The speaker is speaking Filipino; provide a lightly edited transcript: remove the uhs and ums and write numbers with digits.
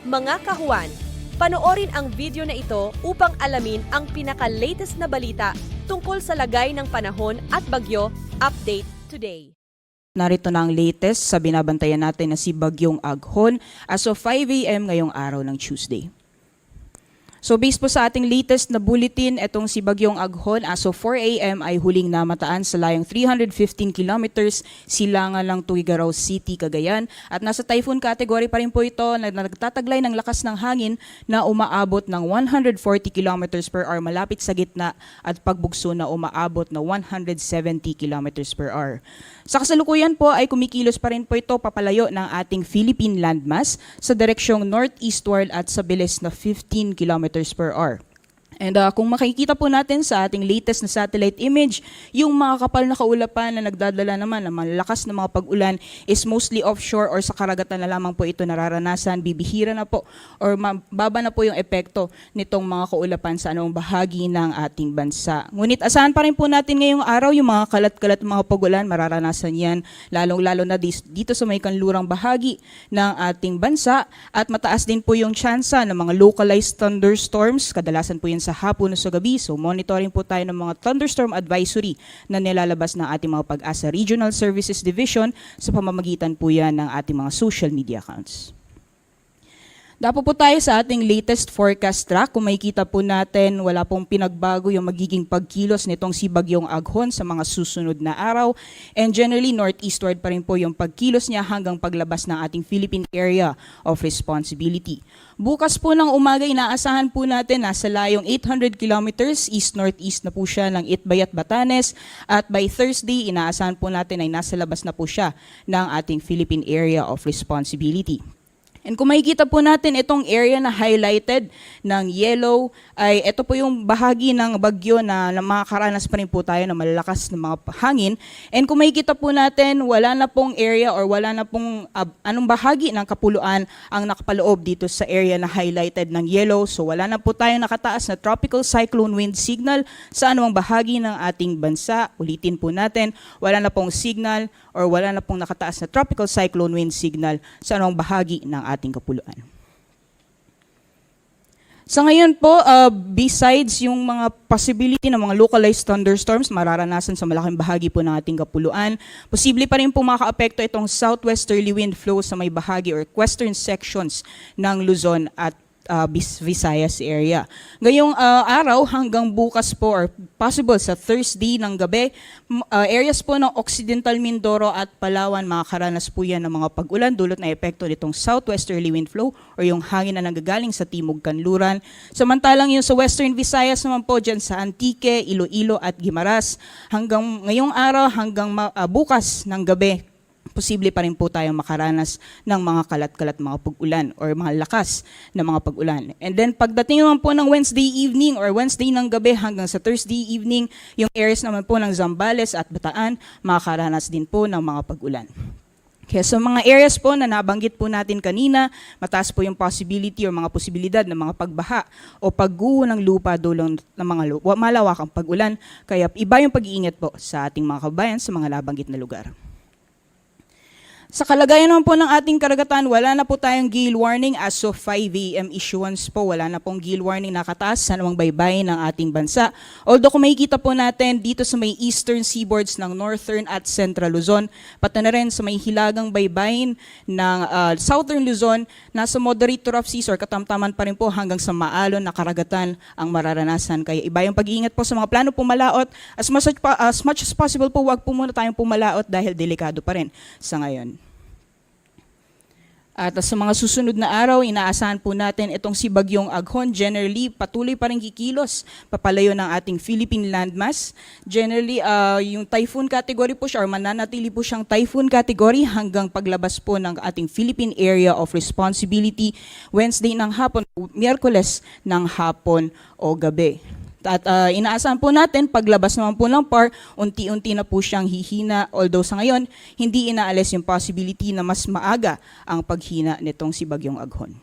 Mga kahuan, panoorin ang video na ito upang alamin ang pinaka-latest na balita tungkol sa lagay ng panahon at bagyo. Update today. Narito na ang latest sa binabantayan natin na si Bagyong Aghon as of 5 a.m. ngayong araw ng Tuesday. So based po sa ating latest na bulletin, itong si Bagyong Aghon as of 4 a.m. ay huling namataan sa layong 315 kilometers silangan ng Tuguegarao City, Cagayan. At nasa typhoon category pa rin po ito na nagtataglay ng lakas ng hangin na umaabot ng 140 kilometers per hour malapit sa gitna at pagbugso na umaabot na 170 kilometers per hour. Sa kasalukuyan po ay kumikilos pa rin po ito papalayo ng ating Philippine landmass sa direksyong northeastward at sa bilis na 15 kilometers per hour. And kung makikita po natin sa ating latest na satellite image, yung mga kapal na kaulapan na nagdadala naman ng malakas na mga pag-ulan is mostly offshore or sa karagatan na lamang po ito nararanasan, bibihira na po or mababa na po yung epekto nitong mga kaulapan sa anong bahagi ng ating bansa. Ngunit asahan pa rin po natin ngayong araw yung mga kalat-kalat mga pag-ulan, mararanasan yan lalong-lalo na dito sa may kanlurang bahagi ng ating bansa at mataas din po yung tsansa ng mga localized thunderstorms, kadalasan po yan sa hapon o sa gabi. So monitoring po tayo ng mga thunderstorm advisory na nilalabas ng ating mga Pag-asa Regional Services Division sa pamamagitan po yan ng ating mga social media accounts. Dapo po tayo sa ating latest forecast track. Kung makikita po natin, wala pong pinagbago yung magiging pagkilos nitong si Bagyong Aghon sa mga susunod na araw. And generally, northeastward pa rin po yung pagkilos niya hanggang paglabas ng ating Philippine Area of Responsibility. Bukas po ng umaga, inaasahan po natin nasa layong 800 kilometers east-northeast na po siya ng Itbay at Batanes. At by Thursday, inaasahan po natin ay nasa labas na po siya ng ating Philippine Area of Responsibility. And kung makikita po natin itong area na highlighted ng yellow, ay ito po yung bahagi ng bagyo na makakaranas pa rin po tayo ng malalakas na mga hangin. And kung makikita po natin, wala na pong area or wala na pong anong bahagi ng kapuluan ang nakapaloob dito sa area na highlighted ng yellow. So wala na po tayo nakataas na tropical cyclone wind signal sa anumang bahagi ng ating bansa. Ulitin po natin, wala na pong signal or wala na pong nakataas na tropical cyclone wind signal sa anumang bahagi ng ating kapuluan. Sa ngayon po, besides yung mga possibility ng mga localized thunderstorms mararanasan sa malaking bahagi po ng ating kapuluan, posible pa rin po makaapekto itong southwesterly wind flow sa may bahagi or western sections ng Luzon at Visayas area. Ngayong araw hanggang bukas po or possible sa Thursday ng gabi, areas po ng Occidental Mindoro at Palawan makakaranas po yan ng mga pag-ulan dulot na epekto nitong southwesterly wind flow or yung hangin na nanggagaling sa timog kanluran. Samantalang yung sa Western Visayas naman po dyan sa Antique, Iloilo at Guimaras, hanggang ngayong araw hanggang bukas ng gabi, posible pa rin po tayong makaranas ng mga kalat-kalat mga pag-ulan or mga lakas na mga pag-ulan. And then pagdating naman po ng Wednesday evening or Wednesday ng gabi hanggang sa Thursday evening, yung areas naman po ng Zambales at Bataan, makakaranas din po ng mga pag-ulan. Kaya sa mga areas po na nabanggit po natin kanina, mataas po yung possibility or mga posibilidad ng mga pagbaha o pagguho ng lupa dulong ng mga malawakang pag-ulan. Kaya iba yung pag-iingat po sa ating mga kabayan sa mga nabanggit na lugar. Sa kalagayan naman po ng ating karagatan, wala na po tayong gale warning as of 5 a.m. issuance po. Wala na pong gale warning nakataas sa anumang baybayin ng ating bansa. Although kung makikita po natin dito sa may eastern seaboards ng northern at central Luzon, pati na rin sa may hilagang baybayin ng southern Luzon, nasa moderate to rough seas or katamtaman pa rin po hanggang sa maalon na karagatan ang mararanasan. Kaya iba yung pag-iingat po sa mga plano pumalaot. As much as possible po, wag po muna tayong pumalaot dahil delikado pa rin sa ngayon. At sa mga susunod na araw, inaasahan po natin itong si Bagyong Aghon. Generally, patuloy pa rin kikilos papalayo ng ating Philippine landmass. Generally, yung typhoon category po siya or mananatili po siyang typhoon category hanggang paglabas po ng ating Philippine Area of Responsibility Wednesday ng hapon, Miyerkules ng hapon o gabi. At inaasahan po natin, paglabas naman po ng PAR, unti-unti na po siyang hihina. Although sa ngayon, hindi inaalis yung possibility na mas maaga ang paghina nitong si Bagyong Aghon.